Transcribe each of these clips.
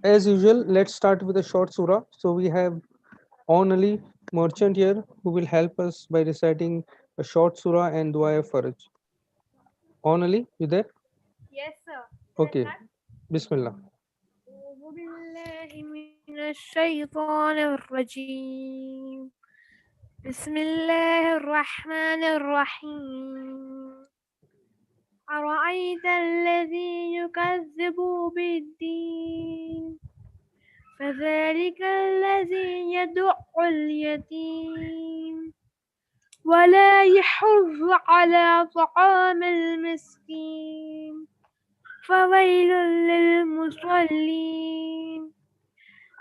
As usual, let's start with a short surah. So we have On Ali Merchant here who will help us by reciting a short surah and Dua Faraj. On Ali, you there? Yes, sir. Okay. Bismillah. أعوذ بالله من الشيطان الرجيم. بسم الله الرحمن الرحيم. أرأيت الذي يكذب بالدين فذلك الذي يدع اليتيم ولا يحض على طعام المسكين فويل للمصلين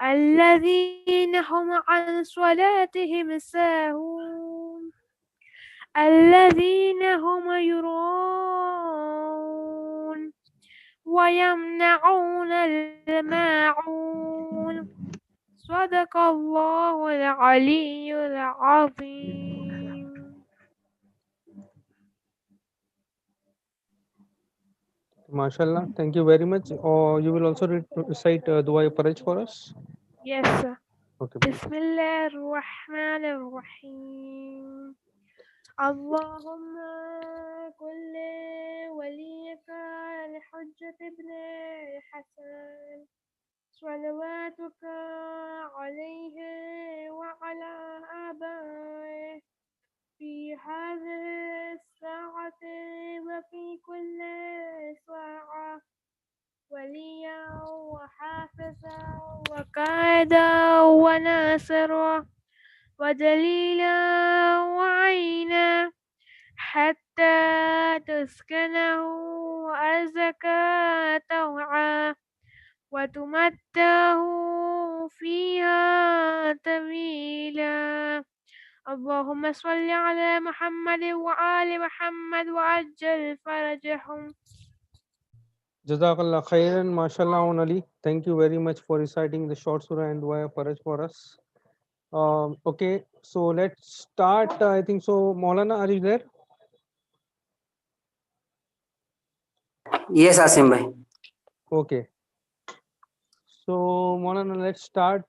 الذين هم عن صلاتهم ساهون الذين هم يراءون ويمنعون الماعون صدق الله العلي العظيم. MashaAllah. Thank you very much. You will also recite Dua Faraj for us. Yes, sir. Okay, please. بسم الله الرحمن الرحيم. اللهم كل وليك الحجة ابن الحسن صلواتك عليه وعلى آبائه في هذه الساعة وفي كل ساعة وليا وحافظا وقائدا وناصرا ودليلا وعينا حتى تسكنه أزكى توعا وتمتعه فيها طويلا. اللهم صل على محمد وآل محمد وعجل فرجهم. Jazakallah khairan, mashallah on Ali. Thank you very much for reciting the short surah and Dua Faraj for us. Okay, so let's start. I think so. Maulana, are you there? Yes, Asim bhai. Okay. So, Maulana, let's start.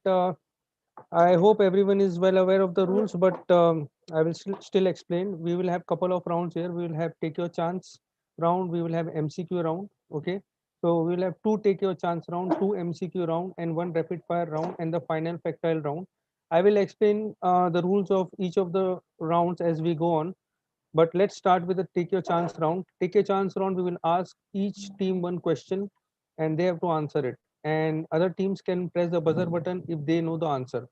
I hope everyone is well aware of the rules, but I will still explain. We will have couple of rounds here. We will have take your chance round. We will have MCQ round. Okay. So we will have two take your chance round, two MCQ round, and one rapid fire round, and the final factile round. I will explain the rules of each of the rounds as we go on. But let's start with the take your chance round. Take your chance round. We will ask each team one question, and they have to answer it. And other teams can press the buzzer button if they know the answer.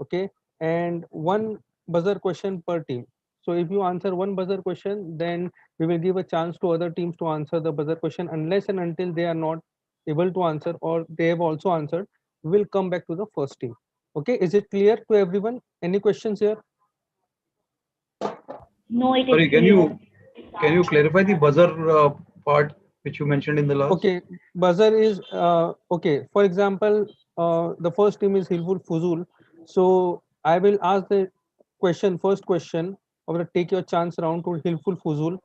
Okay, and one buzzer question per team. So if you answer one buzzer question, then we will give a chance to other teams to answer the buzzer question unless and until they are not able to answer or they have also answered. We will come back to the first team. Okay, is it clear to everyone? Any questions here? No, it is Sorry, clear. can you clarify the buzzer part which you mentioned in the last? Okay, buzzer is okay. For example, the first team is Hilful Fuzul. So I will ask the first question of the take your chance round to Hilful Fuzul.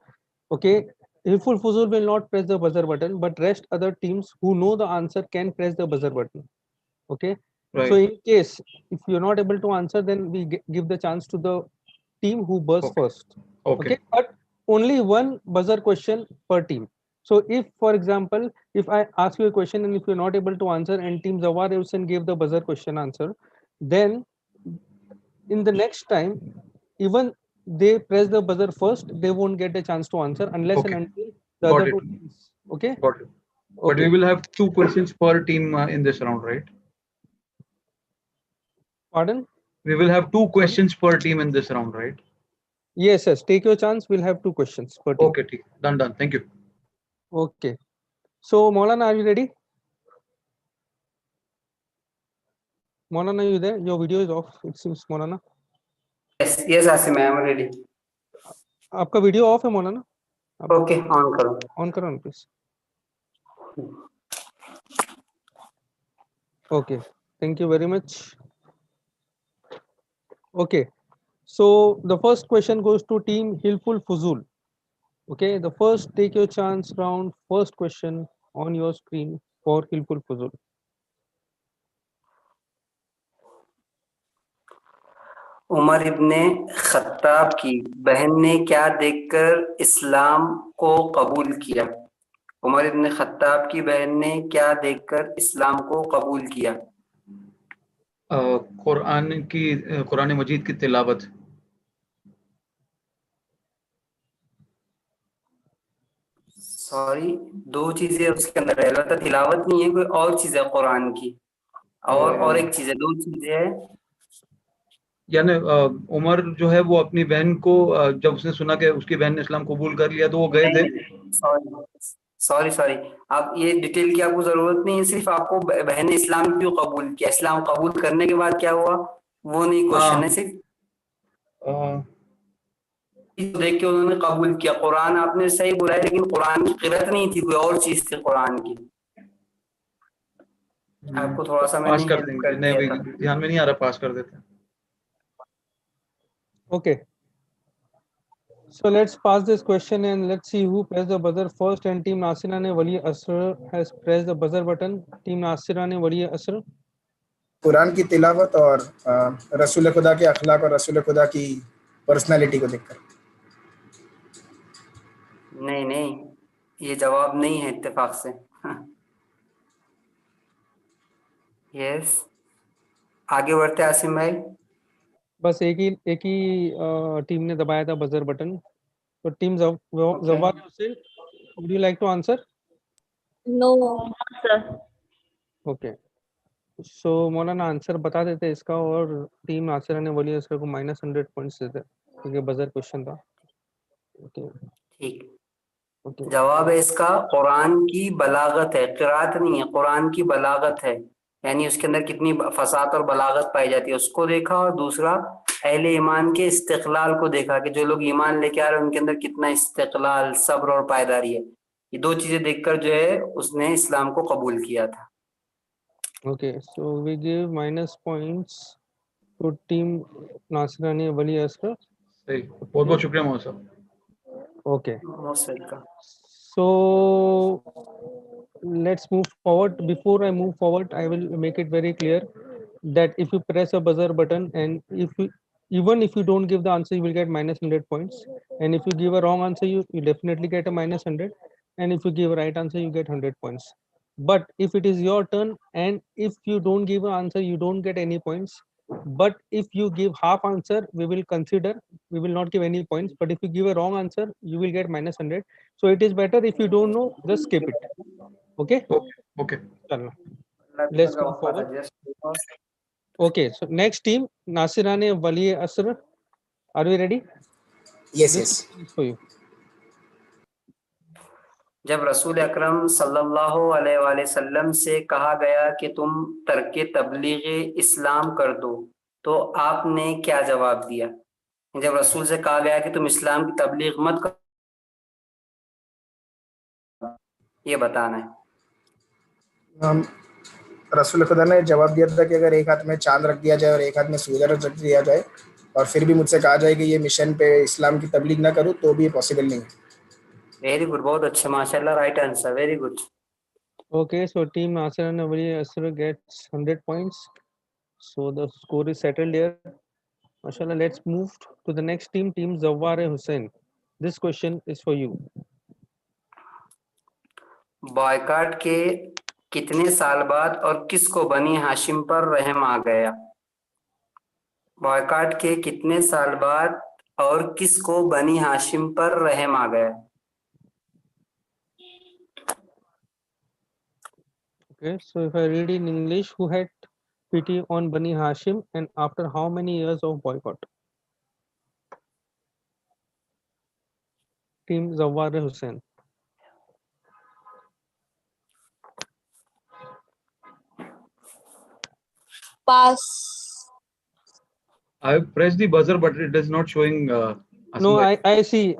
Okay, Hilful Fuzul will not press the buzzer button, but rest other teams who know the answer can press the buzzer button. Okay, so Right. in case if you're not able to answer, then we give the chance to the team who buzz Okay. first. Okay. Okay, but only one buzzer question per team. So if, for example, if I ask you a question and if you're not able to answer and team Zawar Hussain gave the buzzer question answer, then in the next time, even they press the buzzer first, they won't get a chance to answer unless and Okay. until the Got other it. two teams. Okay. Got it. But we Okay. will have two questions per team in this round, right? Pardon? We will have two Sorry. questions per team in this round, right? Yes, yes. Take your chance. We'll have two questions per team. Okay, done, done. Thank you. Okay. So, Maulana, are you ready? Maulana, you there? Your video is off. It seems, Maulana. Yes, yes, Asim, I am ready. आपका video of है मौलाना? Okay, on करो. On करो please. Okay, thank you very much. Okay, so the first question goes to team Hilful Fuzul. Okay, the first take your chance round, first question on your screen for Hilful Fuzul. Umar ibn Khattab की बहन ने क्या देखकर इस्लाम को कबूल किया? Umar ibn Khattab की बहन ने क्या देखकर इस्लाम को कबूल किया? कुरान मजीद की तिलावत। सॉरी, दो चीजें उसके अंदर है, अलबत्ता तिलावत नहीं है, कोई और चीज है कुरान की, और एक चीज है, दो चीजें है। यानी उमर जो है वो अपनी बहन को जब उसने सुना कि उसकी बहन ने इस्लाम कबूल कर लिया तो वो गए थे। सॉरी, आप ये डिटेल की आपको जरूरत नहीं है, सिर्फ आपको बहन ने इस्लाम क्यों कबूल किया, इस्लाम कबूल करने के बाद क्या हुआ, वो नहीं क्वेश्चन है, सिर्फ देख के उन्होंने कबूल किया। कुरान आपने सही बोला है, लेकिन कुरान की किरत नहीं थी, कोई और चीज थी कुरान की। आपको थोड़ा सा मैंने पास कर हेल्प देंगे, कर नहीं दिया भाई था। ध्यान में नहीं आ रहा, पास कर देते हैं। Okay. So let's pass this question and let's see who pressed the buzzer first. And Team Nasirane Wali Asr has pressed the buzzer button. Team Nasirane Wali Asr. Quran की तिलावत और रसूल खुदा के अखलाक और रसूल खुदा की पर्सनालिटी को देखकर। नहीं, ये जवाब नहीं है इत्तेफाक से। यस, आगे बढ़ते आसिम भाई। बस एक ही टीम ने दबाया था बजर बटन। तो टीम जवाब Hussain, would you like to answer? No, sir. Okay. So Maulana answer बता देते इसका, और टीम नासिरा ने वली असर को -100 पॉइंट्स देते क्योंकि बजर क्वेश्चन था। ओके ठीक, जवाब है इसका कुरान की बलागत है, किरात नहीं है, कुरान की बलागत है, यानी उसके अंदर कितनी फसाद और बलागत पाई जाती है, उसको देखा। और दूसरा अहले ईमान के इस्तिक़लाल को देखा कि जो लोग ईमान लेके आ रहे हैं उनके अंदर कितना इस्तिक़लाल, सब्र और पायदारी है। ये दो चीजें देखकर जो है उसने इस्लाम को कबूल किया था। Okay, so we give minus points to team Nasira ने वली असर। सही, बहुत बहुत शुक्रिया मोहम्मद साहब। Okay. Most welcome. So let's move forward. Before I move forward, I will make it very clear that if you press a buzzer button and even if you don't give the answer, you will get -100 points. And if you give a wrong answer, you definitely get a -100. And if you give a right answer, you get 100 points. But if it is your turn and if you don't give an answer, you don't get any points. But if you give half answer, we will consider, we will not give any points. But if you give a wrong answer, you will get -100. So it is better if you don't know, just skip it. Okay. Okay. Chalo. Let's go forward. Okay, so next team, Nasirane Wali Asr. Are we ready? Yes, This yes. is for you. जब रसूल अकरम सल्लल्लाहु अलैहि वसल्लम से कहा गया कि तुम तर्के तबलीग इस्लाम कर दो, तो आपने क्या जवाब दिया? जब रसूल से कहा गया कि तुम इस्लाम की तबलीग मत करो, ये बताना है। रसूल खुदा ने जवाब दिया था कि अगर एक हाथ में चांद रख दिया जाए और एक हाथ में सूरज रख दिया जाए और फिर भी मुझसे कहा जाए कि ये मिशन पे इस्लाम की तबलीग ना करूं, तो भी पॉसिबल नहीं है। वेरी गुड, बहुत अच्छा, माशाल्लाह, right answer, very good. Okay, so team Nasirane Wali Asr gets 100 points. So the score is settled here. Mashallah, let's move to the next team, Team Zawware Hussain. This question is for you. Boycott के कितने साल बाद और किसको बनी हाशिम पर रहम आ गया? बॉयकॉट के कितने साल बाद और किसको बनी हाशिम पर रहम आ गया? Okay, so if I read in English, who had pity on Bani Hashim and after how many years of boycott? Team Zawware Hussain. Pass. I have pressed the buzzer, but it is not showing. No, I see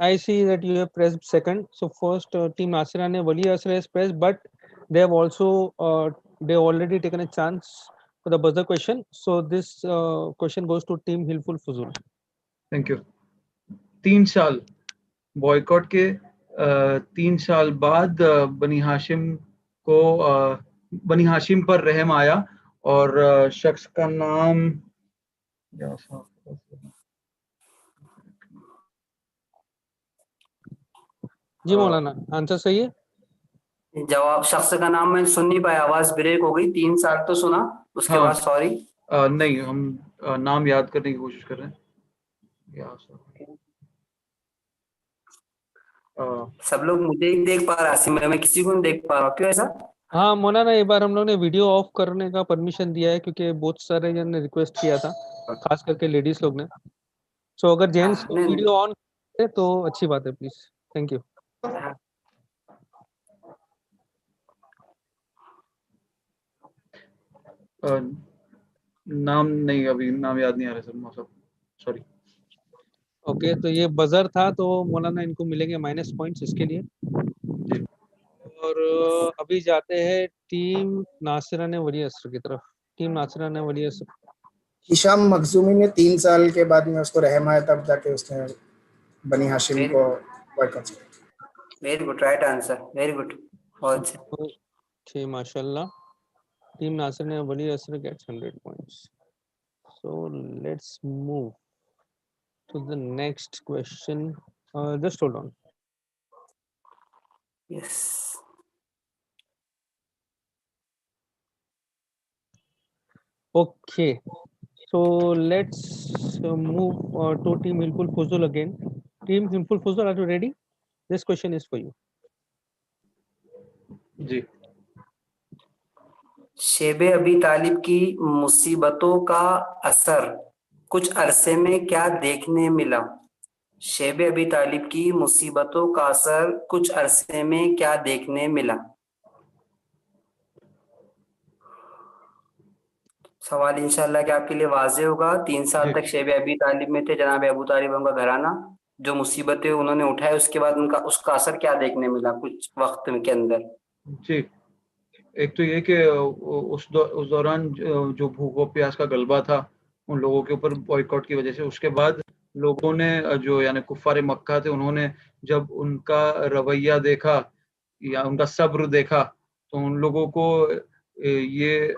that you have pressed second. So first, Team Nasirane Wali Asr has pressed, but they have also they have already taken a chance for the buzzer question. So this question goes to Team Hilful Fuzul. Thank you. 3 साल boycott के 3 साल बाद बनी हाशिम पर रहम आया और शख्स का नाम जी मौलाना, आंसर सही है। जवाब शख्स का नाम मैं सुन नहीं पाया, आवाज ब्रेक हो गई। 3 साल तो सुना, उसके हाँ। बाद सॉरी। नहीं, हम नाम याद करने की कोशिश कर रहे हैं। सब लोग मुझे ही देख पा रहा है, मैं किसी को नहीं देख पा रहा हूँ, क्यों ऐसा? हाँ मौलाना, एक बार हम लोग ने वीडियो ऑफ करने का परमिशन दिया है क्योंकि बहुत सारे जन ने रिक्वेस्ट किया था, खास करके लेडीज लोग ने। सो अगर जेंट्स नहीं, वीडियो ऑन है तो अच्छी बात है, प्लीज। Thank you. नाम नहीं, अभी नाम याद नहीं आ रहा सर, सॉरी। ओके, तो ये बजर था, तो मौलाना इनको मिलेंगे माइनस पॉइंट्स इसके लिए। जी। और अभी जाते हैं टीम नासिरा ने वली असर की तरफ। टीम नासिरा ने वली असर। हिशाम मखजूमी ने 3 साल के बाद में उसको रहम आया, तब जाके उसने बनी हाशिम को बॉयकॉट किया। Very good, right answer, very good, बहुत अच्छा। ओके, माशाल्लाह। टीम नासिर ने वली असर gets 100 points. So let's move to the next question. Just hold on. Yes. Okay, so let's move to Team Hilful Fuzul again. Team Hilful Fuzul, are you ready? This question is for you. जी। शेबे अबी तालिब की मुसीबतों का असर कुछ अरसे में क्या देखने मिला? शेबे अबी तालिब की मुसीबतों का असर कुछ अरसे में क्या देखने मिला? सवाल इंशाल्लाह कि आपके लिए वाज़ेह होगा। 3 साल तक शेबे अबी तालिब में थे जनाब अबू तालिब उनका घराना, जो मुसीबतें उन्होंने उठाए उसके बाद उनका उसका असर क्या देखने मिला कुछ वक्त के अंदर? जी, एक तो ये कि उस दौरान जो भूख और प्यास का गलबा था उन लोगों के ऊपर बॉयकॉट की वजह से, उसके बाद लोगों ने जो यानी कुफ्फार मक्का थे, उन्होंने जब उनका रवैया देखा या उनका सब्र देखा तो उन लोगों को ये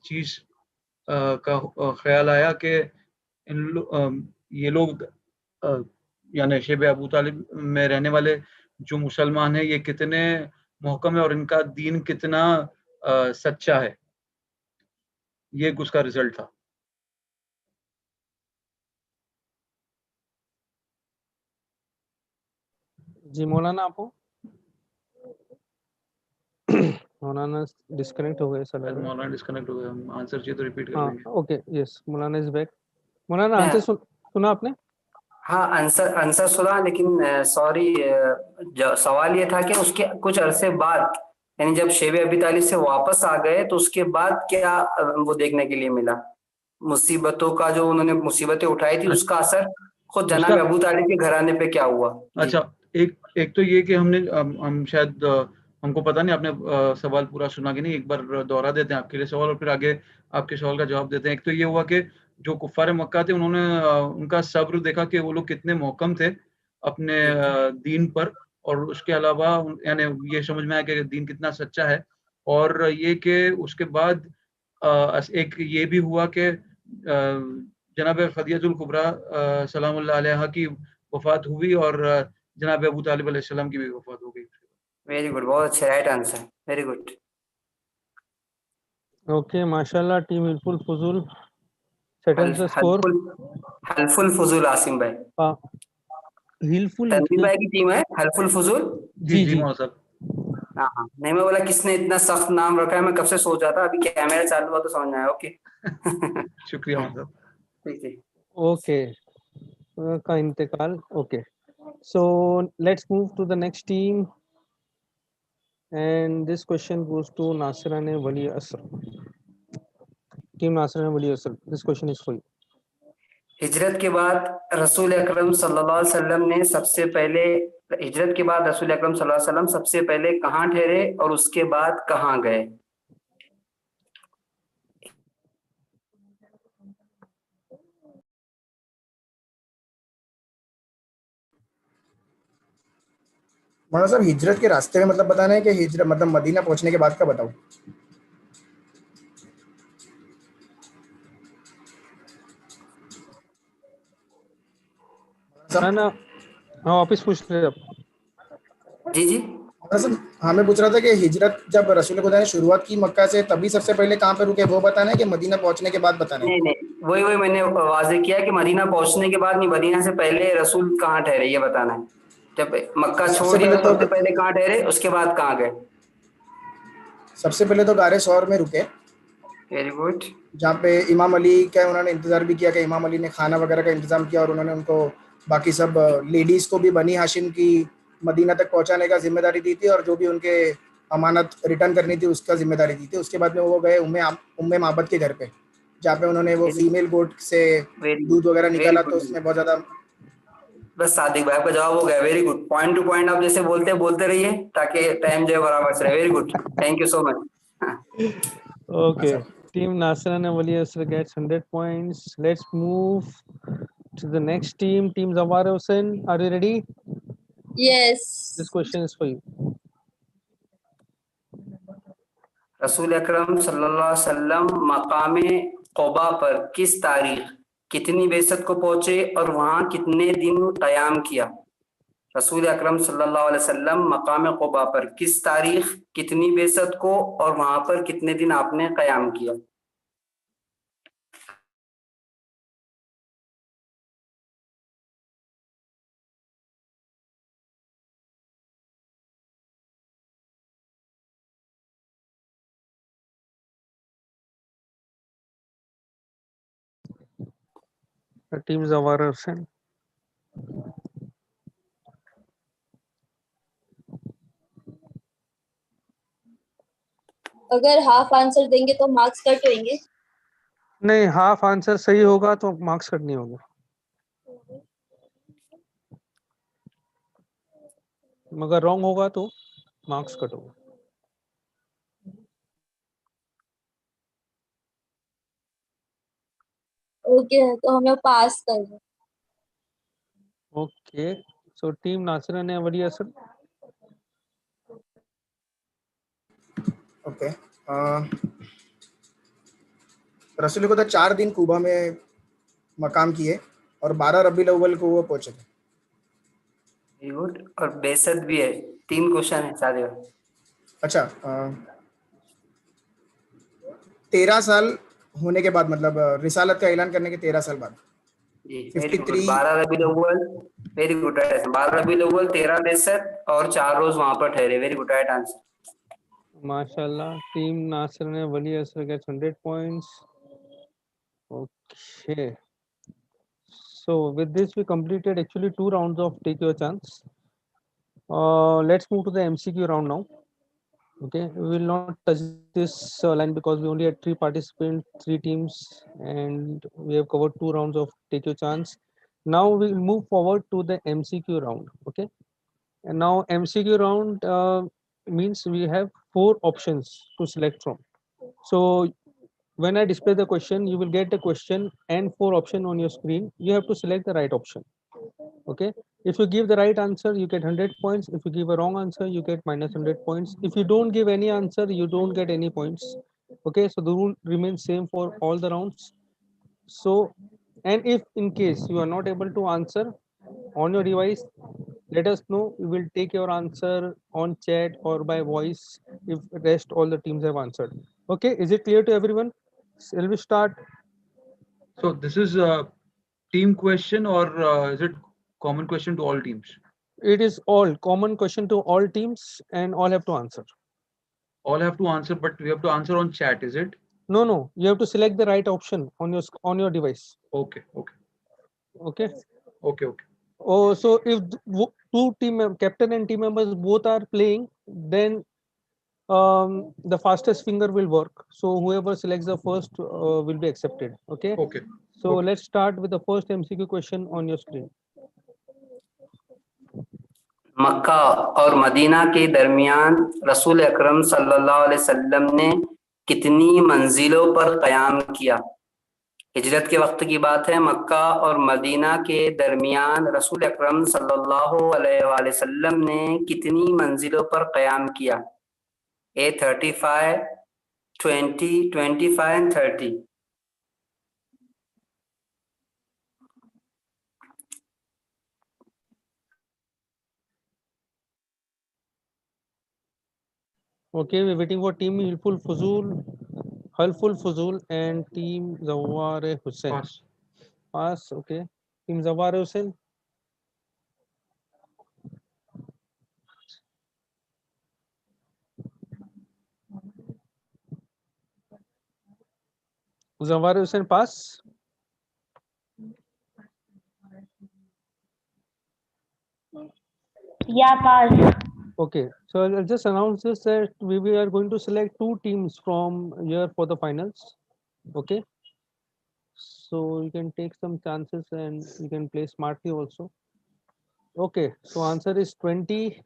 चीज का ख्याल आया कि ये लोग यानी शेब अबू तालिब में रहने वाले जो मुसलमान हैं ये कितने मुहकम है और इनका दीन कितना सच्चा है, ये उसका रिजल्ट था। जी मौलाना, आप हो? मौलाना डिस्कनेक्ट हो गए सर। मौलाना डिस्कनेक्ट हो गए, हम आंसर चाहिए तो रिपीट कर हाँ, देंगे। Okay, yes, Maulana is back. Maulana answer सुना आपने? हाँ, आंसर सुना, लेकिन सॉरी, सवाल ये था कि उसके कुछ अरसे बाद, यानी जब शेब अबी तालिब से वापस आ गए तो उसके बाद क्या वो देखने के लिए मिला? मुसीबतों का, जो उन्होंने मुसीबतें उठाई थी उसका असर खुद जनाब अबू तालिब के घराने पे क्या हुआ? अच्छा, एक तो ये कि हम शायद हमको पता नहीं आपने सवाल पूरा सुना कि नहीं, एक बार दोहरा देते हैं आपके लिए सवाल और फिर आगे आपके सवाल का जवाब देते हैं। एक तो ये हुआ कि जो कुफ्फार मक्का थे उन्होंने उनका सब्र देखा कि वो लोग कितने मोहकम थे अपने दीन पर, और उसके अलावा यानी ये समझ में आया कि दीन कितना सच्चा है। और ये कि उसके बाद एक ये भी हुआ कि जनाब खदीजतुल कुबरा सलामुल्लाह अलैहा की वफात हुई और जनाब अबू तालिब अलैहिस्सलाम की भी वफात हो गई। वेरी गुड, बहुत अच्छा, right answer, very good. Okay, माशाल्लाह, टीम हिलफुल फुजूल सेटल्स द स्कोर। हल्फुल फुजूल आसिम भाई, हाँ, हिलफुल तनवीर भाई की टीम है हल्फुल फुजूल। जी जी मौलाना साहब। हाँ, नहीं मैं बोला किसने इतना सख्त नाम रखा है, मैं कब से सोचा था, अभी कैमरा चालू हुआ तो समझ में आया। ओके शुक्रिया मौलाना साहब। ओके, का इंतकाल। Okay, so let's move to the next team and this question goes to Nasirane Wali Asr. Team Nasirane Wali Asr, this question is for you. हिजरत के बाद रसूल अकरम सल्लल्लाहु अलैहि वसल्लम ने सबसे पहले, हिजरत के बाद रसूल अकरम सल्लल्लाहु अलैहि वसल्लम सबसे पहले कहाँ ठहरे और उसके बाद कहाँ गए? मौलाना साहब, हिजरत के रास्ते में मतलब बताना है कि हिजरत मतलब मदीना पहुंचने के बाद का बताओ? ना हाँ, वापस पूछ रहे आप? जी जी दरअसल हाँ मैं पूछ रहा था कि हिजरत जब रसूल खुदा ने शुरुआत की मक्का से तभी सबसे पहले कहाँ पे रुके वो बताना है कि मदीना पहुंचने के बाद बताना है? नहीं नहीं, वही वही मैंने वाज़ेह किया कि मदीना पहुंचने के बाद नहीं, मदीना से पहले रसूल कहाँ ठहरे ये बताना है। जब मक्का छोड़ सबसे दिया पहले तो तो सबसे पहले कहाँ ठहरे, उसके बाद कहाँ गए? गारे सौर में रुके, वेरी गुड। जहाँ पे इमाम अली का उन्होंने इंतजार भी किया कि इमाम अली ने खाना वगैरह का इंतजाम किया और उन्होंने उनको बाकी सब लेडीज को भी बनी हाशिम की मदीना तक पहुंचाने का जिम्मेदारी दी थी और जो भी उनके अमानत रिटर्न करनी थी उसका जिम्मेदारी दी थी। उसके बाद में वो गए उम्मे माबद के घर पे, जहाँ पे उन्होंने वो वेरी फीमेल गोट से वेरी दूध वगैरह वेरी निकाला, तो गुड। उसमें बहुत ज़्यादा। बस सादिक भाई आपका जवाब हो गया, very good. Point two point आप जैसे बोलते रहिए ताकि टाइम जो है बराबर से रहे। Very good, thank you so much. Okay, team Nasran and Wali Asr gets 100 points. Let's move to the next team, Team Zawar Hussain. Are you ready? Yes. This question is for you. रसूल अकरम सल्लल्लाहु अलैहि वसल्लम मकाम क़ुबा पर किस तारीख कितनी बेसत को पहुंचे और वहां कितने दिन क़याम किया? रसूल अकरम सल्लल्लाहु अलैहि वसल्लम मकाम क़ुबा पर किस तारीख कितनी बेसत को और वहां पर कितने दिन आपने क़याम किया? Team Zawar Hussain. अगर हाफ आंसर देंगे तो मार्क्स कट होंगे। नहीं, हाफ आंसर सही होगा तो मार्क्स कट नहीं होगा, मगर रॉन्ग होगा तो मार्क्स कट होगा। ओके, तो हमें पास कर दो। Okay, so team Nasran and Wali Asr. Okay, रसूल खुदा 4 दिन कूबा में मकाम किए और 12 रबीउल अव्वल को वो पहुंचे थे। वेरी गुड, और बेसत भी है। 3 क्वेश्चन है सादे भाई। अच्छा, 13 साल होने के बाद, मतलब रिसालत का ऐलान करने के 13 साल बाद। जी वेरी गुड। 53 12 रबीउल अव्वल, वेरी गुड राइट। 12 रबीउल अव्वल, 13 बेसत और 4 रोज वहां पर ठहरे। Very good right answer. Mashallah, team Nasran and Wali Asr gets 100 points. Okay, so with this we completed actually 2 rounds of Take Your Chance. Let's move to the MCQ round now. Okay, we will not touch this line because we only had 3 participants, 3 teams, and we have covered 2 rounds of Take Your Chance. Now we will move forward to the MCQ round. Okay, and now MCQ round means we have 4 options to select from. So when I display the question, you will get the question and 4 options on your screen. You have to select the right option. Okay, if you give the right answer you get 100 points. If you give a wrong answer you get minus 100 points. If you don't give any answer you don't get any points. Okay, so the rule remains same for all the rounds. So, and if in case you are not able to answer on your device, let us know. We will take your answer on chat or by voice if rest all the teams have answered. Okay, is it clear to everyone? Shall we start? So this is a team question or is it common question to all teams? It is all common question to all teams and all have to answer. All have to answer, but we have to answer on chat, is it? No, you have to select the right option on your device. Okay. Okay. Oh, so if two captain and team members both are playing, then the fastest finger will work. So whoever selects the first will be accepted. Okay. So let's start with the first MCQ question on your screen. मक्का और Medina के दरमियान रसूल अकरम सल्लल्लाहु अलैहि वसल्लम ने कितनी मंजिलों पर क़याम किया? हिजरत के वक्त की बात है। मक्का और मदीना के दरमियान रसूल अकरम सल्लल्लाहु अलैहि वसल्लम ने कितनी मंजिलों पर क़याम किया? A 35, 20, 25 and 30. Okay, we're waiting for team Hilful Fuzul and team Zawar Hussain. Pass. Pass. Okay. Team Zawar Hussain. Zawar Hussain, pass. Yeah, pass. Okay, so I'll just announce this that we are going to select two teams from here for the finals. Okay, so you can take some chances and you can play smartly also. Okay, so answer is 20.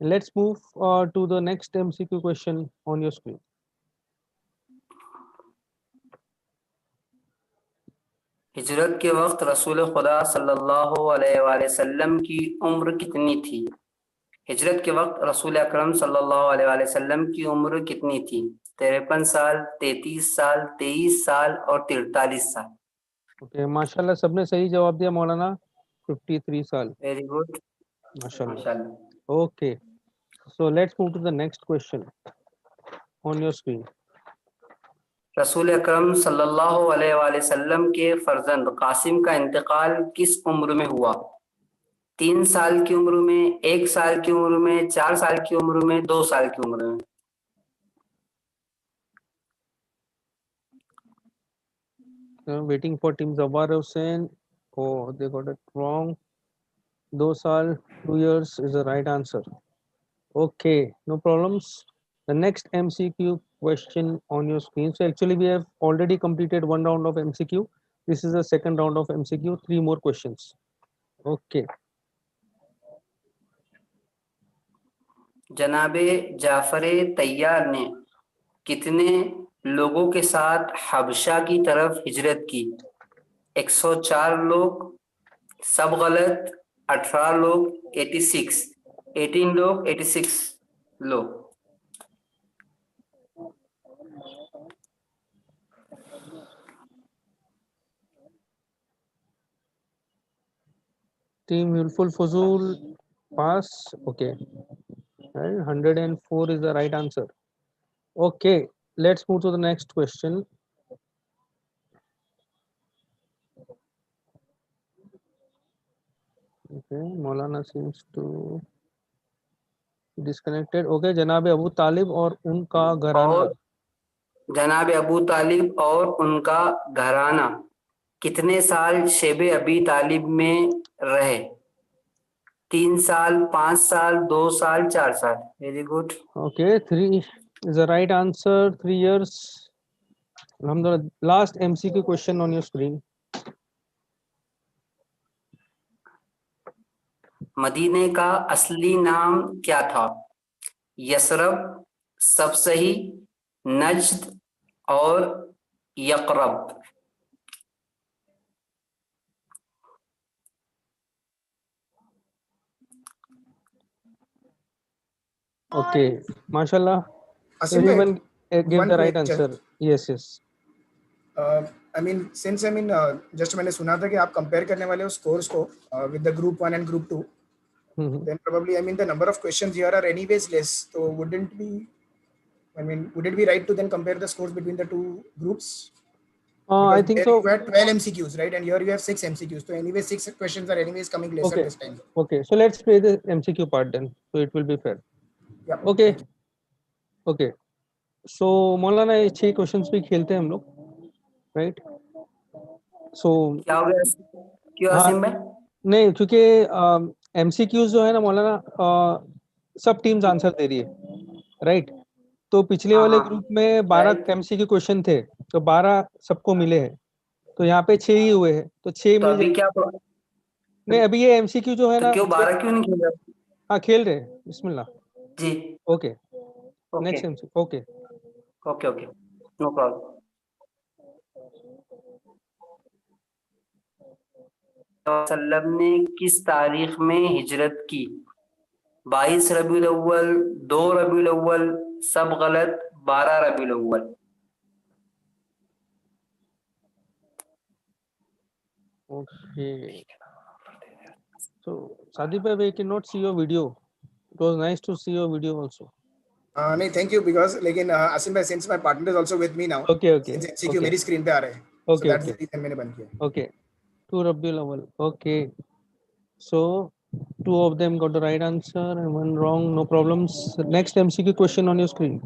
Let's move to the next MCQ question on your screen. हिजरत के वक्त रसूल खुदा सल्लल्लाहु अलैहि वसल्लम की उम्र कितनी थी? हिजरत के वक्त रसूल अकरम सल्लल्लाहु अलैहि वसल्लम की उम्र कितनी थी? 53 साल, 33 साल, 23 साल और 43 साल। Okay, माशाल्लाह सबने सही जवाब दिया मौलाना, 53 साल. वेरी गुड, माशाल्लाह. माशाल्लाह। Okay, so let's move to the next question on your screen. रसूल अकरम सल्लल्लाहु अलैहि वसल्लम के फर्जंद कासिम का इंतकाल किस उम्र में हुआ? 3 साल की उम्र में, 1 साल की उम्र में, 4 साल की उम्र में, 2 साल की उम्र में? Waiting for team Zawar Hussain. Oh, they got it wrong. 2 saal, 2 years is the right answer. Okay, no problems. The next MCQ question on your screen. So actually we have already completed one round of MCQ. This is the second round of MCQ, 3 more questions. Okay. जनाबे जाफर तैयार ने कितने लोगों के साथ हबशा की तरफ हिजरत की? 104 लोग, सब गलत, 18 लोग, 86, 18 लोग, 86 लोग। Team Hilful Fuzul, pass. Okay. And 104 is the right answer. Okay, let's move to the next question. Okay, Maulana seems to disconnected. Okay, जनाब अबू तालिब और उनका घराना. और जनाब अबू तालिब और उनका घराना कितने साल शेबे अबी तालिब में रहे? 3 साल, 5 साल, 2 साल, 4 साल। Very good. Okay, 3 is the right answer. 3 years. Alhamdulillah. Last MCQ question on your screen. मदीने का असली नाम क्या था? यसरब, सबसही, नज्द और यकरब। Okay, mashallah. Asim bhai, Everyone gave one the right question. answer. Yes, yes. I mean, since just मैंने सुना था कि आप compare करने वाले हो scores को with the group 1 and group 2, then probably the number of questions here are anyways less. So would it be right to then compare the scores between the two groups? I think so. You had 12 MCQs, right? And here you have 6 MCQs. So anyway, 6 questions are anyways coming lesser this time. Okay, so let's play the MCQ part then. So it will be fair. Yeah. Okay. Okay. So मौलाना ये 6 questions भी खेलते हैं हम लोग, right? So क्या हो गया? क्यों आसिम भाई? नहीं, क्योंकि MCQs जो है ना मौलाना सब टीम्स आंसर दे रही है, राइट? तो पिछले वाले ग्रुप में 12 MCQ क्वेश्चन थे, तो 12 सबको मिले हैं, तो यहाँ पे 6 ही हुए हैं, तो 6 तो मिल अभी क्या नहीं, अभी ये MCQ जो है तो ना, क्यों 12 क्यों नहीं खेल रहे? हाँ खेल रहे हैं, बिस्मिल्लाह। जी, okay, next MCQ. Okay okay okay, no problem. वसल्लम ने किस तारीख में हिजरत की? 22 रबीउल अव्वल, 2 रबीउल अव्वल, सब गलत, 12 रबीउल अव्वल। Okay. So Sadiq bhai, we cannot see your video. It was nice to see your video also. नहीं थैंक यू बिकॉज लेकिन आसिम भाई since my partner is also with me now Okay, okay, since MCQ okay, मेरी screen पे आ रहे हैं so okay, that's the okay, reason मैंने बंद किया okay. 2 Rabiul Awwal. Okay. So 2 of them got the right answer and 1 wrong. No problems. Next MCQ question on your screen.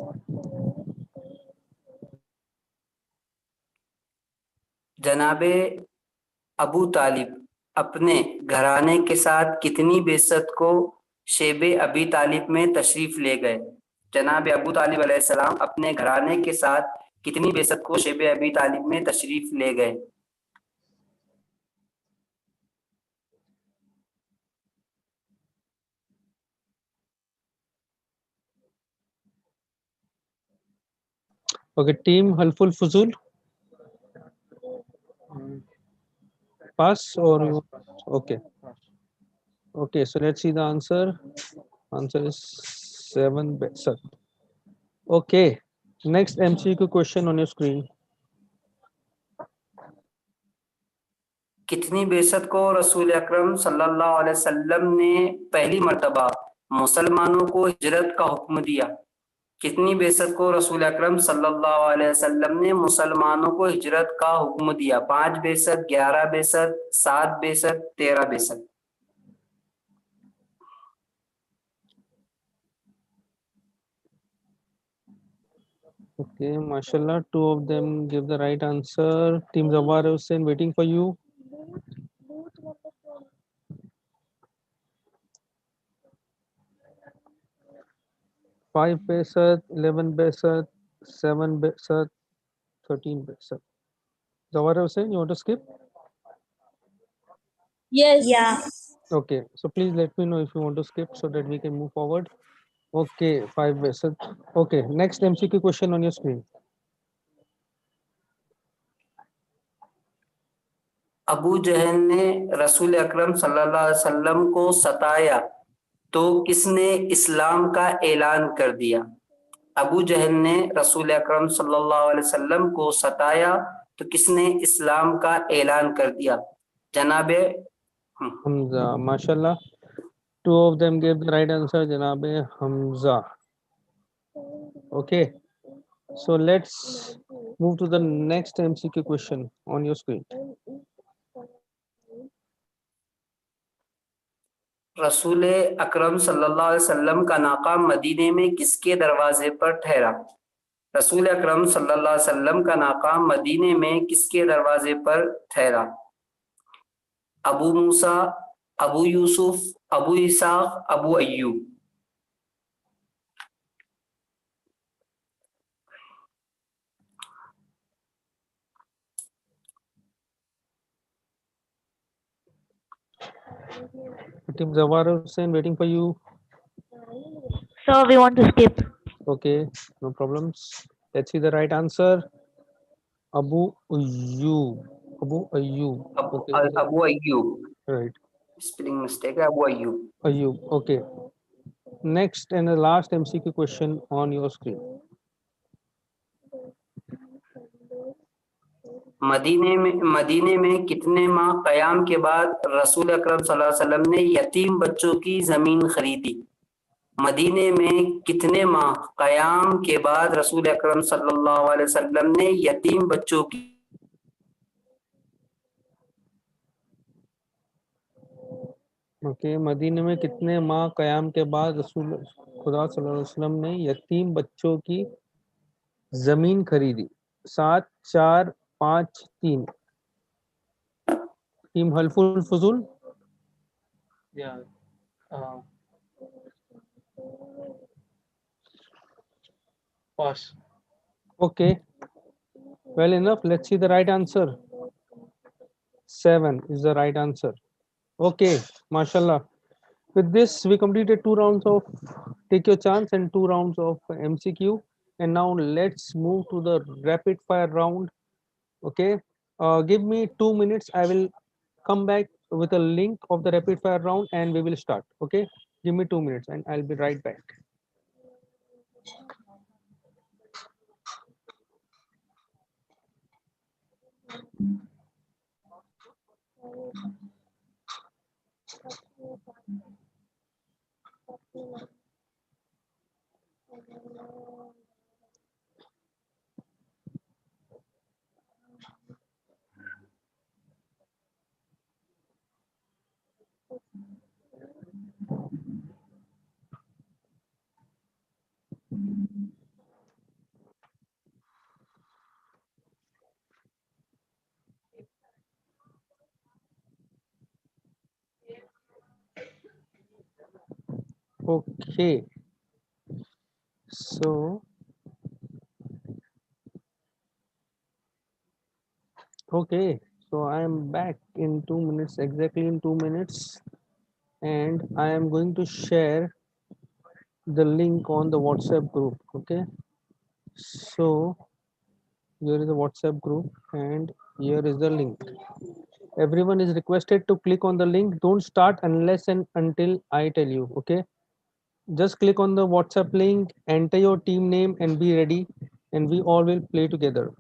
जनाबे अबू तालिब अपने घराने के साथ कितनी बेसत को शेबे अबी तालिब में तशरीफ ले गए? जनाबे अबू तालिब अलैहिस्सलाम अपने घराने के साथ कितनी बेसत को शेबे अबी तालिब में तशरीफ ले गए? Okay, team Halful Fuzul. Pass or you? Okay. Okay, so let's see the answer. Answer is 7 Besat. Okay, next MCQ question on your screen. कितनी बेसत को रसूल अकरम सल्लल्लाहु अलैहि वसल्लम ने पहली मर्तबा मुसलमानों को हिजरत का हुक्म दिया? कितनी बेसत को रसूल अकरम सल्लल्लाहु अलैहि वसल्लम ने मुसलमानों को हिजरत का हुक्म दिया? 5 बेसत, 11 बेसत, 7 बेसत, 13 बेसत? Okay, mashallah, 2 of them give the right answer. Team Zawar Hussain waiting for you. Five Besat, 11 Besat, 7 Besat, 13 Besat. Zawar Hussain, you want to skip? Yes. Yeah. Okay, so please let me know if you want to skip so that we can move forward. Okay, 5 Besat. Okay, next MCQ question on your screen. Abu जहल ने रसूल अकरम सल्लल्लाहु अलैहि वसल्लम को सताया तो किसने इस्लाम का ऐलान कर दिया? अबू जहल ने रसूल अकरम सल्लल्लाहु अलैहि वसल्लम को सताया तो किसने इस्लाम का ऐलान कर दिया? जनाबे Hamza, mashallah. 2 of them gave the right answer, Janabe Hamza. Okay, so let's move to the next MCQ question on your screen. रसूल अकरम सल्लल्लाहु अलैहि वसल्लम का नाका मदीने में किसके दरवाजे पर ठहरा? रसूल अकरम सल्लल्लाहु अलैहि वसल्लम का नाका मदीने में किसके दरवाजे पर ठहरा? अबू मूसा, Abu Yusuf, Abu Isaac, Abu Ayyub? Team Zawar Hussain waiting for you. So we want to skip. Okay, no problems. Let's see the right answer. Abu Ayyub. Abu Ayyub. Okay, Abu Ayyub, right. Spelling mistake है, Abu Ayyub. Ayyub. Okay. Next and the last MCQ question on your screen. मदीने में कितने माह क़याम के बाद रसूल अकरम सल्लल्लाहु अलैहि वसल्लम ने यतीम बच्चों की जमीन खरीदी? मदीने में कितने माह क़याम के बाद रसूल अकरम सल्लल्लाहु अलैहि वसल्लम ने यतीम बच्चों की Okay, मदीने में कितने माह क़याम के बाद रसूल खुदा सल्लल्लाहु अलैहि वसल्लम ने यतीम बच्चों की जमीन खरीदी? 7, 4, 5, 3. Team हल्फुल फुजुल. Yeah. Pass. Okay, well enough. Let's see the right answer. 7 is the right answer. Okay, mashallah. With this, we completed 2 rounds of Take Your Chance and 2 rounds of MCQ. And now let's move to the rapid fire round. Okay, give me 2 minutes. I will come back with a link of the rapid fire round and we will start. Okay, give me 2 minutes and I'll be right back. Okay. So, okay. So I am back in 2 minutes, exactly in 2 minutes, and I am going to share the link on the WhatsApp group. Okay. So here is a WhatsApp group, and here is the link. Everyone is requested to click on the link. Don't start unless and until I tell you. Okay. Just click on the WhatsApp link, enter your team name, and be ready. And we all will play together.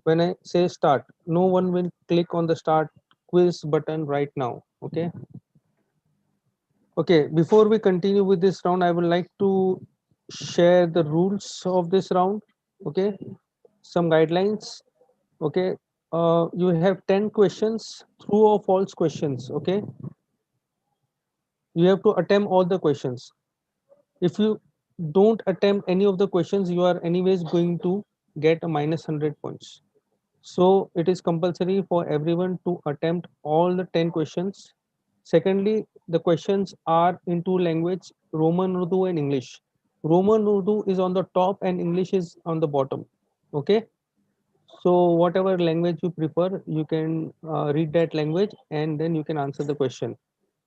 When I say start, no one will click on the start quiz button right now. Okay. Okay. Before we continue with this round, I would like to share the rules of this round. Okay. Some guidelines. Okay. You have 10 questions, true or false questions. Okay. You have to attempt all the questions. If you don't attempt any of the questions, you are anyways going to get a minus 100 points. So it is compulsory for everyone to attempt all the 10 questions. Secondly, the questions are in two language, Roman Urdu and English. Roman Urdu is on the top and English is on the bottom. Okay. So whatever language you prefer, you can read that language and then you can answer the question.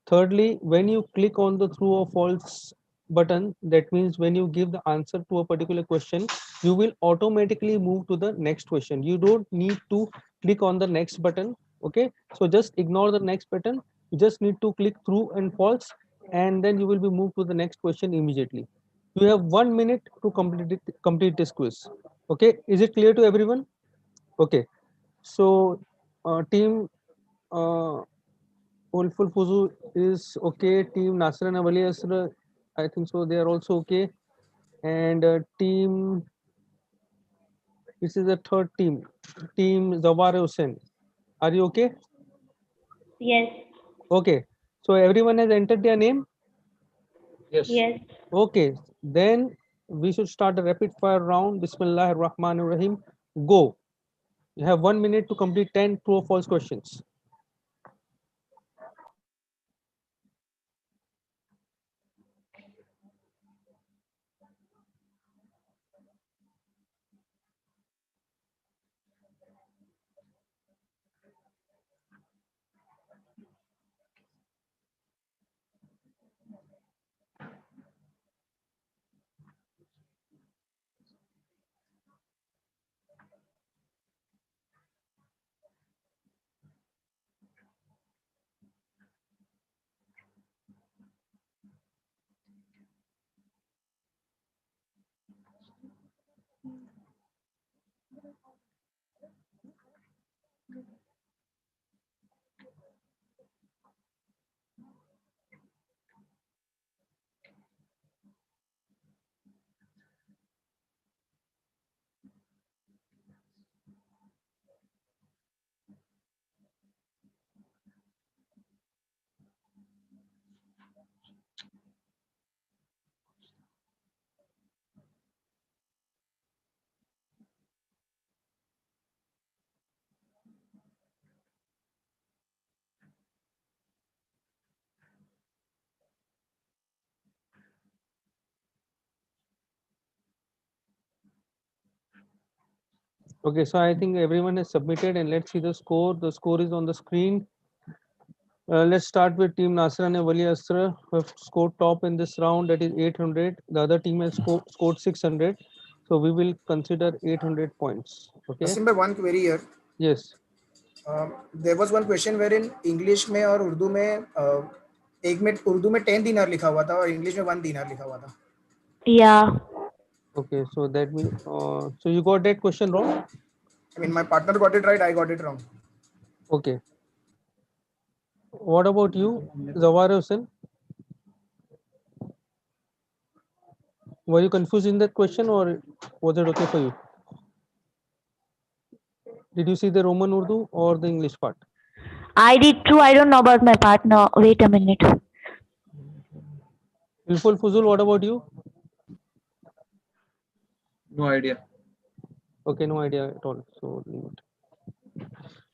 Thirdly, when you click on the true or false button, that means when you give the answer to a particular question, you will automatically move to the next question. You don't need to click on the next button. Okay. So just ignore the next button. You just need to click true and false, and then you will be moved to the next question immediately. You have 1 minute to complete this quiz. Okay. Is it clear to everyone? Okay. So team Ulful Fuzu is okay. Team Nasr and Wali Asr, I think so. They are also okay. And team, this is the third team. Team Zawar Hussain. Are you okay? Yes. Okay. So everyone has entered their name? Yes. Yes. Okay. Then we should start a rapid fire round. Bismillah ar-Rahman ar-Rahim. Go. You have 1 minute to complete 10 true or false questions. Okay, so I think everyone has submitted, and let's see the score. The score is on the screen. Let's start with team Nasr and Wali Asra, who have scored top in this round, that is 800. The other team has scored 600. So we will consider 800 points. Okay. Asim bhai, one query here. Yes. There was one question wherein English में और उर्दू में एक में उर्दू में 10 दिनार लिखा हुआ था और इंग्लिश में 1 दिनार लिखा हुआ था. Yeah. Okay, so that means so you got that question wrong. I mean, my partner got it right. I got it wrong. Okay. What about you, Zawar Hussain? Were you confused in that question, or was it okay for you? Did you see the Roman Urdu or the English part? I did too. I don't know about my partner. Wait a minute. Hilful Fuzul, what about you? No idea. Okay, no idea at all. So leave it.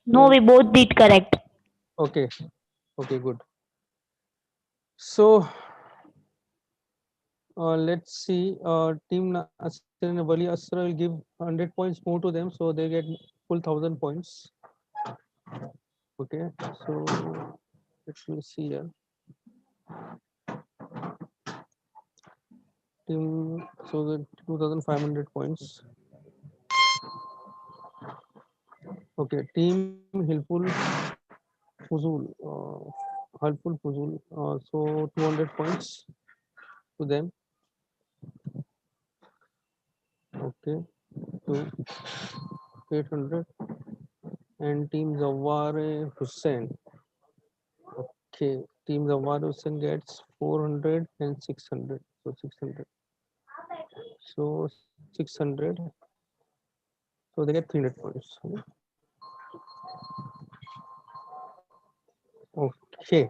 No, we both did correct. Okay, okay, good. So let's see. Team Nasir and Wali Asra will give 100 points more to them, so they get full 1000 points. Okay, so let me see here. Team, so the 2500 points. Okay, team Hilful Fuzul, Helpful Fuzul, so 200 points to them. Okay, so 800. And team Zawar Hussain. Okay, team Zawar Hussain gets 400 and 600. So 600. So 600. So they get 300 points. Okay.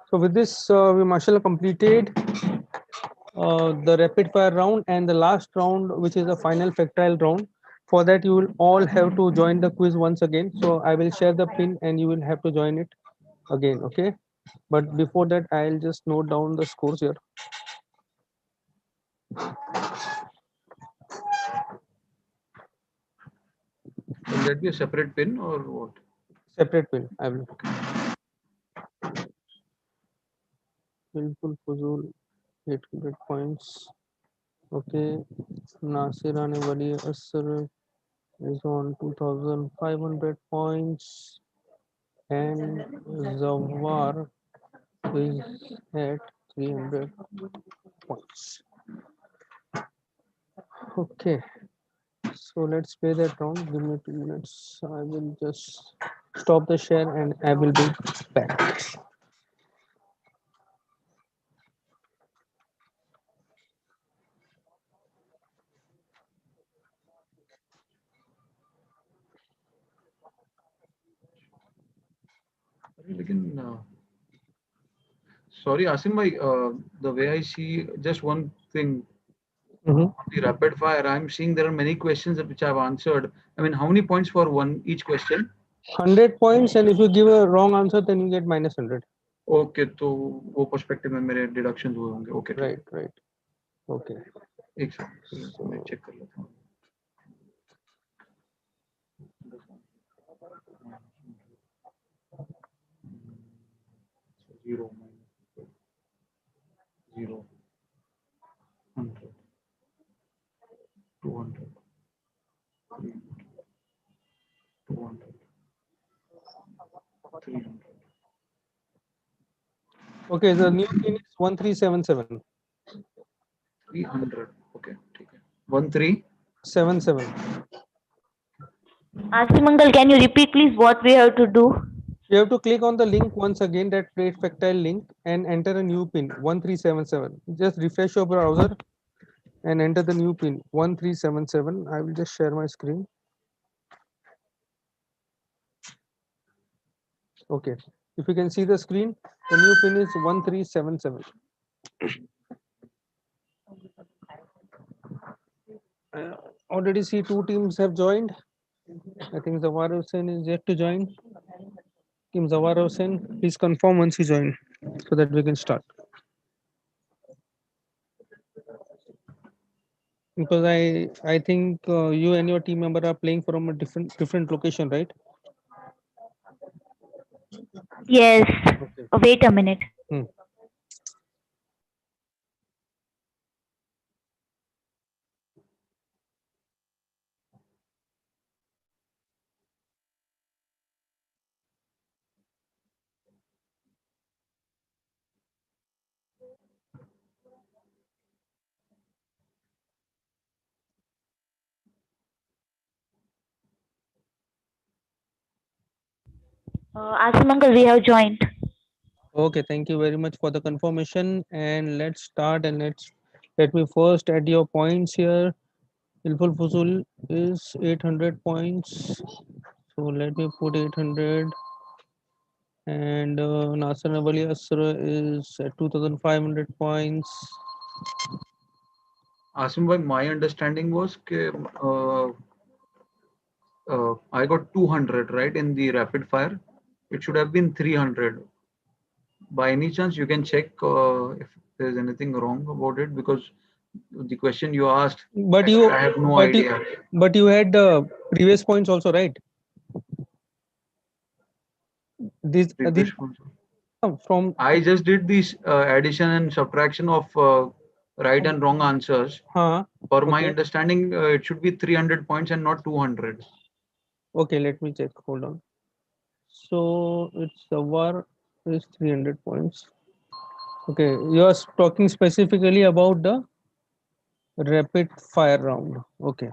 So with this, we mashallah completed the rapid fire round and the last round, which is the final factorial round. For that, you will all have to join the quiz once again. So I will share the pin and you will have to join it again. Okay. But before that, I'll just note down the scores here. Will that be a separate pin or what? Separate pin. I will. Hilful Fuzul, 800 points. Okay. Nasir and Wali Asr is on 2500 points. And Zawar is at 300 points. Okay. So let's play that round. Give me 2 minutes. I will just stop the share and I will be back. लेकिन sorry Asim bhai, the way I see just one thing, the rapid fire, I'm seeing there are many questions which I've answered. I mean, how many points for each question? 100 points, and if you give a wrong answer, then you get minus 100. Okay, तो वो perspective में मेरे deductions हुए होंगे. Okay. Right. Okay. एक second मैं check कर लेता हूँ. Zero, 100, 200, 300, 200, 300. Okay, the new pin is 1377. 300. Okay, ठीक है. 1377. Asimangal, can you repeat please what we have to do? You have to click on the link once again, that rate factile link, and enter a new pin 1377. Just refresh your browser and enter the new pin 1377. I will just share my screen. Okay, if you can see the screen, the new pin is 1377. I already see 2 teams have joined. I think Zawar Hussain is yet to join. Team Zawar Hussain, please confirm once you join so that we can start. Because I think you and your team member are playing from a different location, right? Yes. Okay. Wait a minute. Asimangal, we have joined. Okay, thank you very much for the confirmation, and let's start. And let me first add your points here. Hilful Fuzul is 800 points, so let me put 800. And Nasser Nabali Asra is at 2,500 points. Asim bhai, my understanding was I got 200 right in the rapid fire. It should have been 300. By any chance, you can check if there's anything wrong about it, because the question you asked, But you, I have no but you, idea. but you had previous points also, right? These Previous ones. from I just did this addition and subtraction of right and wrong answers. huh. For my Okay. understanding, it should be 300 points and not 200. Okay, let me check. Hold on. So it's the war is 300 points. Okay, you are talking specifically about the rapid fire round. Okay.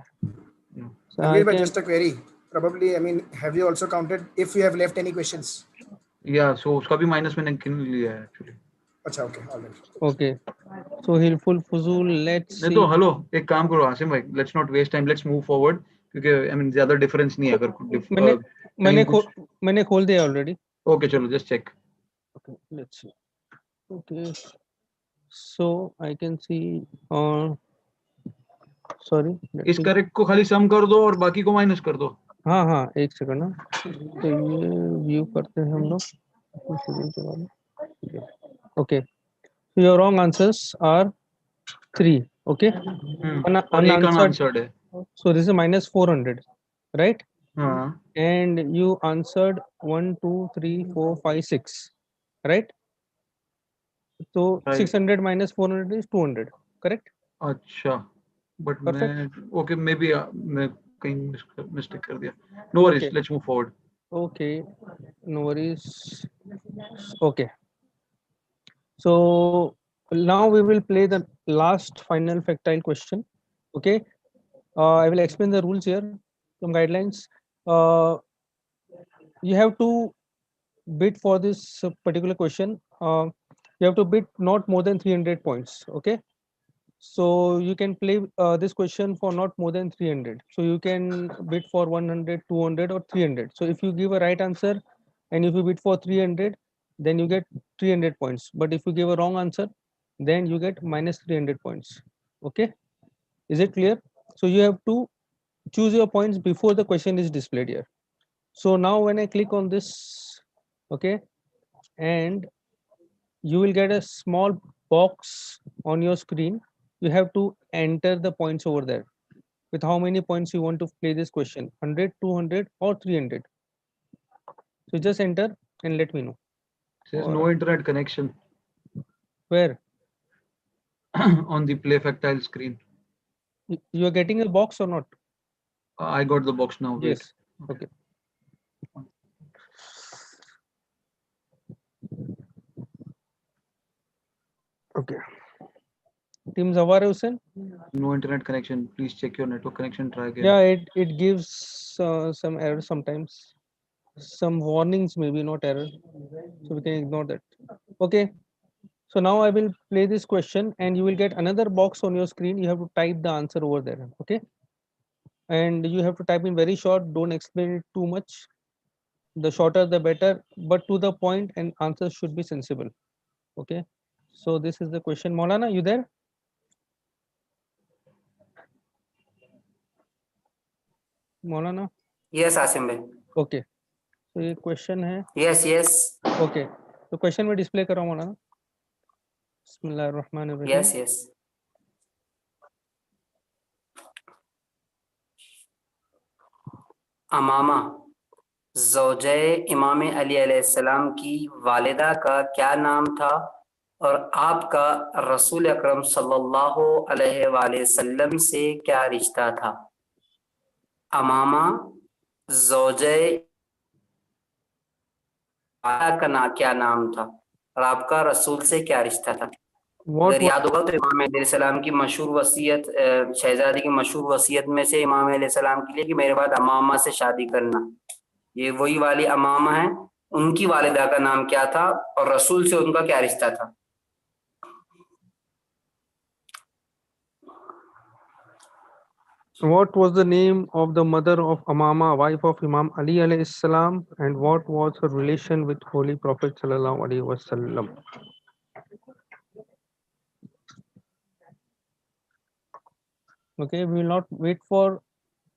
Yeah. So Tanvir I bhai, can, just a query. Probably, I mean, have you also counted if you have left any questions? Yeah, so उसका भी minus मैंने गिन लिया है actually. Acha, okay, all right. okay. So Hilful Fuzul, let's नहीं see. तो hello एक काम करो आसिम भाई, let's not waste time, let's move forward, क्योंकि I mean ज़्यादा difference नहीं है अगर मैंने खोल दिया already. Okay, चलो just check. Okay, let's see. Okay, so I can see. Sorry. इस करेक्ट को खाली सम कर दो और बाकी को माइनस कर दो. हाँ एक सेकंड ना, तो ये व्यू करते हैं हम लोग. Okay, so your wrong answers are 3. Okay. और एक unanswered है. So this is minus 400, right? हाँ. And you answered 1, 2, 3, 4, 5, 6, right? So Right. 600 minus 400 is 200, correct? अच्छा, but Perfect. मैं okay maybe मैं कहीं mistake कर दिया. No worries, Okay. let's move forward. Okay, no worries. Okay. So now we will play the last final factile question. Okay. I will explain the rules here, some guidelines. You have to bid for this particular question. You have to bid not more than 300 points. Okay. So you can play this question for not more than 300. So you can bid for 100, 200 or 300. So if you give a right answer and if you bid for 300, then you get 300 points. But if you give a wrong answer, then you get minus 300 points. Okay. Is it clear? So you have to choose your points before the question is displayed here. So now when I click on this, okay, and you will get a small box on your screen. You have to enter the points over there with how many points you want to play this question, 100, 200 or 300. So just enter and let me know. There's no internet connection. Where? On the play factile screen. You are getting a box or not? I got the box now. Wait. Yes. Okay. Okay. Team Zawar Hussain? No internet connection. Please check your network connection. Try again. Yeah, it gives some error sometimes. Some warnings, maybe not error. So we can ignore that. Okay. So now I will play this question and you will get another box on your screen. You have to type the answer over there. Okay. And you have to type in very short. Don't explain it too much. The shorter, the better, but to the point, and answers should be sensible. Okay. So this is the question. Maulana, you there? Maulana? Yes, Asim bhai. Okay. So ये question है. Yes, yes. Okay. तो question में display करो मौलाना. बिस्मिल्लाहिर्रहमानिर्रहीम. Yes, yes. अमामा ज़ौजे इमाम अली अलैहिस्सलाम की वालिदा का क्या नाम था और आपका रसूल अकरम सल्लल्लाहु अलैहि वसल्लम से क्या रिश्ता था? अमामा ज़ौजे का क्या नाम था और आपका रसूल से क्या रिश्ता था? अगर याद होगा तो इमाम अलैहिस्सलाम की मशहूर वसीयत, शहजादी की मशहूर वसीयत में से इमाम अलैहिस्सलाम के लिए कि मेरे बाद अमामा से शादी करना, ये वही वाली अमामा है. उनकी वालिदा का नाम क्या था और रसूल से उनका क्या रिश्ता था? What was the name of the mother of Amama, wife of Imam Ali alayhi salam, and what was her relation with Holy Prophet sallallahu alaihi wasallam? Okay, we will not wait for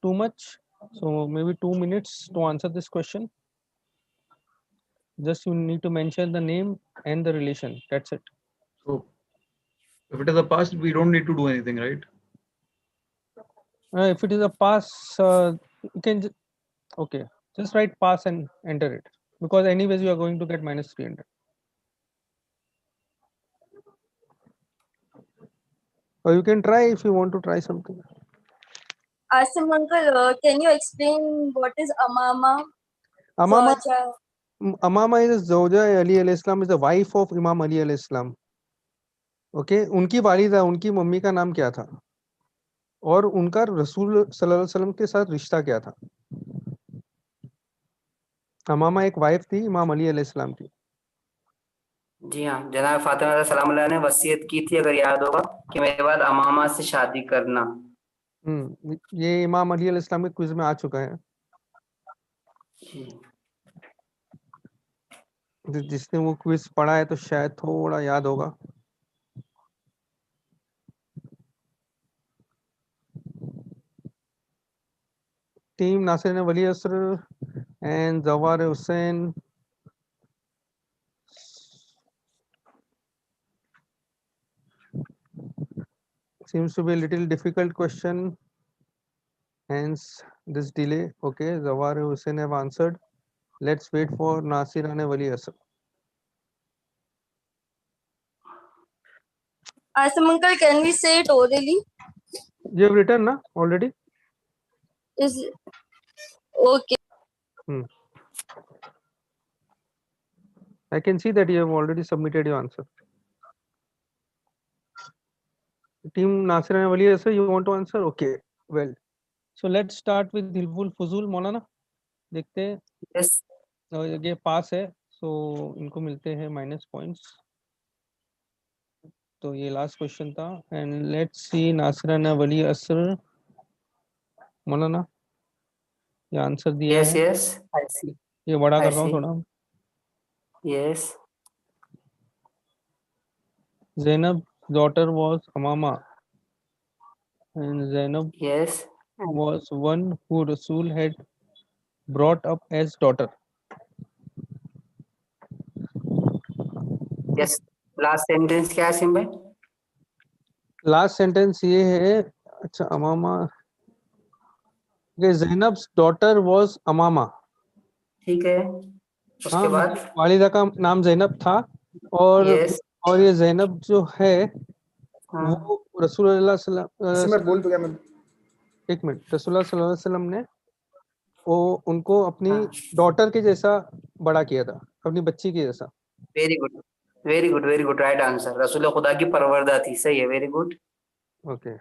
too much, so maybe 2 minutes to answer this question. Just you need to mention the name and the relation. That's it. So if it is a past, we don't need to do anything, right? If it is a pass, you can okay, just write pass and enter it, because anyways you are going to get minus 300. Or you can try if you want to try something. Asim uncle, can you explain what is Amama? Amama, Zawja? Amama is Zawja Ali alayhi salam, is the wife of Imam Ali alayhi salam. Okay, उनकी वालिदा, उनकी mummy का नाम क्या था और उनका रसूल सल्लल्लाहु अलैहि वसल्लम के साथ रिश्ता क्या था? अमामा एक वाइफ थी इमाम अली अलैहि सलाम की. जी हाँ, जनाब फातिमा सलाम ने वसीयत की थी, अगर याद होगा, कि मेरे बाद अमामा से शादी करना. ये इमाम अली अलैहि सलाम के क्विज में आ चुका है. जिसने वो क्विज पढ़ा है तो शायद थोड़ा याद होगा. टीम नासिर वली असर and Zawar Hussain. Seems to be a little difficult question, hence this delay. Okay, Zawar Hussain have answered. Let's wait for Nasirane Wali Asr. Asim uncle, can we say it orally? You have written na already? Is okay. I can see that you have already submitted your answer. Team Nasirane Wali Asr, you want to answer? Okay, well. So let's start with Hilful Fuzul. Maulana, देखते हैं. Yes. ये पास है, so इनको मिलते हैं minus points. तो ये last question था. And let's see Nasirane Wali Asr. मौलाना ये आंसर दिया Yes, है. yes, I see. ये बड़ा I कर रहा हूँ see. थोड़ा. Yes. Zainab's daughter was Amama, and Zainab Yes. was one who Rasul had brought up as daughter. Yes. Last sentence क्या है सिम भाई? Last sentence ये है. अच्छा, Amama. Okay, Zainab's daughter was Amama. ठीक है. उसके बाद वालिदा का नाम जैनब था और Yes. और ये जैनब जो है हाँ. वो रसूलुल्लाह मैं बोल तो गया मैं. एक मिनट. रसूलुल्लाह सल्लल्लाहु अलैहि वसल्लम ने वो उनको अपनी हाँ. डॉटर के जैसा बड़ा किया था, अपनी बच्ची के जैसा. Very good. Very good. Very good. Right answer. रसूल खुदा की परवरदा थी. सही है. Very good. Okay.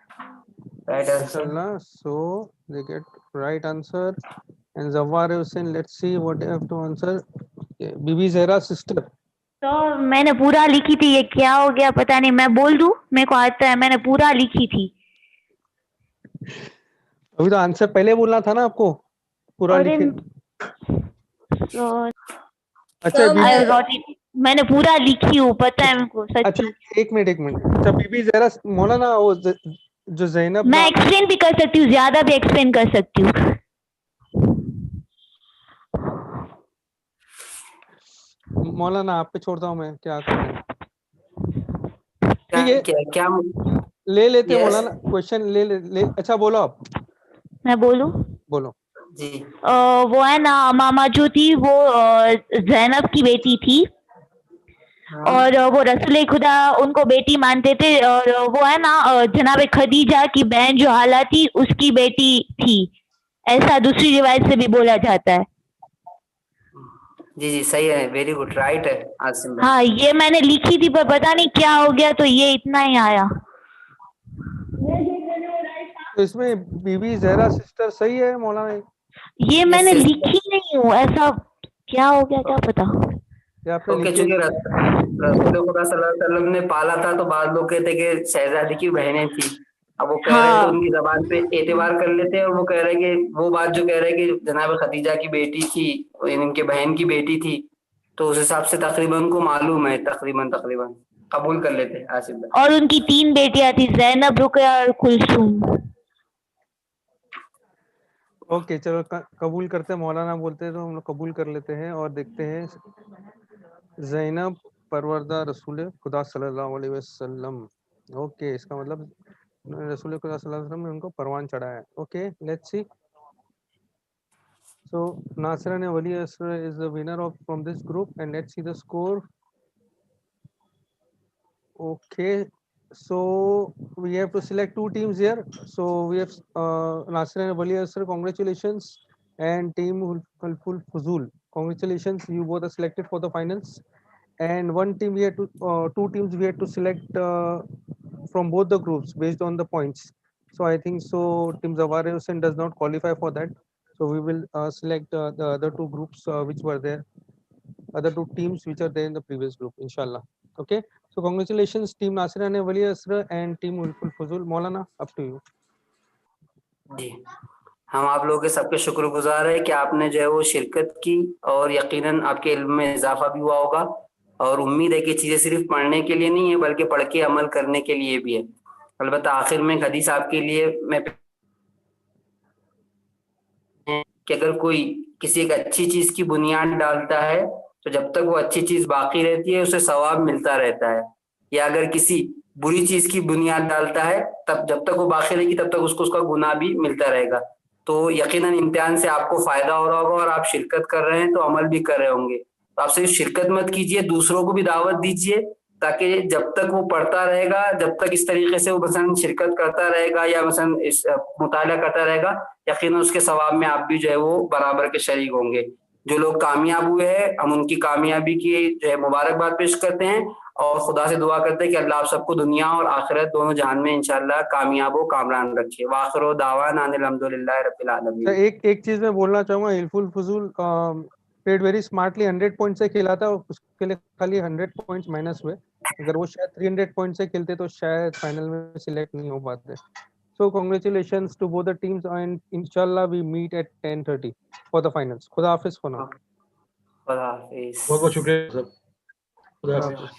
Right answer. Inshallah. So they get right answer. And Zawar Hussain, let's see what they have to answer. Okay. Bibi Zehra sister. तो मैंने पूरा लिखी थी. ये क्या हो गया पता नहीं. मैं बोल दूं, मेरे को आता है. मैंने पूरा लिखी थी. अभी तो आंसर पहले बोलना था ना आपको. पूरा लिखे. अच्छा Sir, बीबी. मैंने पूरा लिखी हूँ, पता है मेरे को अच्छा सच्ची. एक मिनट. अच्छा बीबी जहरा मौलाना वो जो जैनब मैं एक्सप्लेन भी कर सकती हूँ, ज्यादा भी एक्सप्लेन कर सकती हूँ. मौलाना आप पे छोड़ता हूँ मैं. क्या करूँ? क्या ठीक है. क्या ले लेते Yes. मौलाना क्वेश्चन ले. अच्छा बोलो आप. मैं बोलूं? बोलो. जी. वो है ना मामा जो थी वो जैनब की बेटी थी. हाँ. और वो रसूल खुदा उनको बेटी मानते थे. और वो है ना जनाब खदीजा की बहन जो हाला थी उसकी बेटी थी. ऐसा दूसरी रिवायत से भी बोला जाता है. जी जी सही है. Very good. राइट है आसिम भाई. हाँ, ये मैंने लिखी थी पर पता नहीं क्या हो गया तो ये इतना ही आया. तो इसमें बीबी जहरा सिस्टर सही है मौलाना. ये मैंने Yes, yes. लिखी नहीं हूँ. ऐसा क्या हो गया क्या पता. ये आपने ओके. लिखी चूंकि है. रसूल खुदा सल्लल्लाहु अलैहि वसल्लम ने पाला था तो बाद लोग कहते कि शहजादी की बहनें थी. अब वो कह रहे हैं तो हाँ। उनकी जबान पे एतबार कर लेते हैं, और वो कह रहे हैं कि वो बात जो कह रहे हैं कि जनाब खदीजा की बेटी थी, इनके बहन की बेटी थी, तो उस हिसाब से तकरीबन उनको मालूम है, तकरीबन कबूल कर लेते हैं आसिफ भाई। और उनकी 3 बेटियां थी, ज़ैनब, रुकया और कुलसूम। ओके चलो कबूल करते हैं, मौलाना बोलते हैं तो हम लोग कबूल कर लेते हैं और देखते हैं ज़ैनब परवरदा रसूल खुदा सल्लल्लाहु अलैहि वसल्लम। ओके, इसका मतलब रसूल खुदा सल्लल्लाहु अलैहि वसल्लम ने उनको परवान चढ़ाया। Okay, let's see. So Nasran Wali Asr is the winner of from this group, and let's see the score. Okay, so we have to select 2 teams here. So we have Nasran Wali Asr, congratulations, and team Hulful Fuzul, congratulations, you both are selected for the finals. And one team we had to 2 teams we had to select from both the groups based on the points. So I think so Team Zawar Hussain does not qualify for that. So we will select the other 2 groups which were there, other 2 teams which are there in the previous group, inshallah. Okay. So congratulations, Team Nasirane Wali Asra and Team Ulful Fuzul. Maulana, up to you. जी, हम आप लोगों के सबके शुक्रगुजार है कि आपने जो है वो शिरकत की, और यकीनन आपके इल्म में इजाफा भी हुआ होगा, और उम्मीद है कि चीज़ें सिर्फ पढ़ने के लिए नहीं है बल्कि पढ़ के अमल करने के लिए भी है। अलबत्ता आखिर में एक हदीस आपके लिए मैं कि अगर कोई किसी एक अच्छी चीज़ की बुनियाद डालता है तो जब तक वो अच्छी चीज़ बाकी रहती है उसे सवाब मिलता रहता है, या अगर किसी बुरी चीज़ की बुनियाद डालता है तब जब तक वो बाकी रहेगी तब तक उसको उसका गुनाह भी मिलता रहेगा। तो यकीनन इम्तिहान से आपको फ़ायदा हो रहा होगा और आप शिरकत कर रहे हैं तो अमल भी कर रहे होंगे। तो आप सिर्फ शिरकत मत कीजिए, दूसरों को भी दावत दीजिए, ताकि जब तक वो पढ़ता रहेगा, जब तक इस तरीके से वो मसलन शिरकत करता रहेगा या मसलन इस मुताला करता रहेगा, यकीनन उसके सवाब में आप भी जो है वो बराबर के शरीक होंगे। जो लोग कामयाब हुए हैं हम उनकी कामयाबी की जो है मुबारकबाद पेश करते हैं और खुदा से दुआ करते हैं कि अल्लाह आप सबको दुनिया और आखिरत दोनों जहान में इंशाल्लाह कामयाब हो, कामरान रखे। वाखिर दावाना अनिल हम्दुलिल्लाहि रब्बिल आलमीन। एक चीज मैं बोलना चाहूंगा, इल्फुल फजूल प्लेड वेरी स्मार्टली, 100 पॉइंट से खेला था, उसके लिए खाली 100 पॉइंट्स माइनस हुए। अगर वो शायद 300 पॉइंट से खेलते तो शायद फाइनल में सिलेक्ट नहीं हो पाते। So congratulations to both the teams, and inshallah we meet at 10:30 for the finals. Khuda Hafiz for now. खुदा हाफिज। बहुत बहुत शुक्रिया सर। खुदा Khuda हाफिज। Hafiz.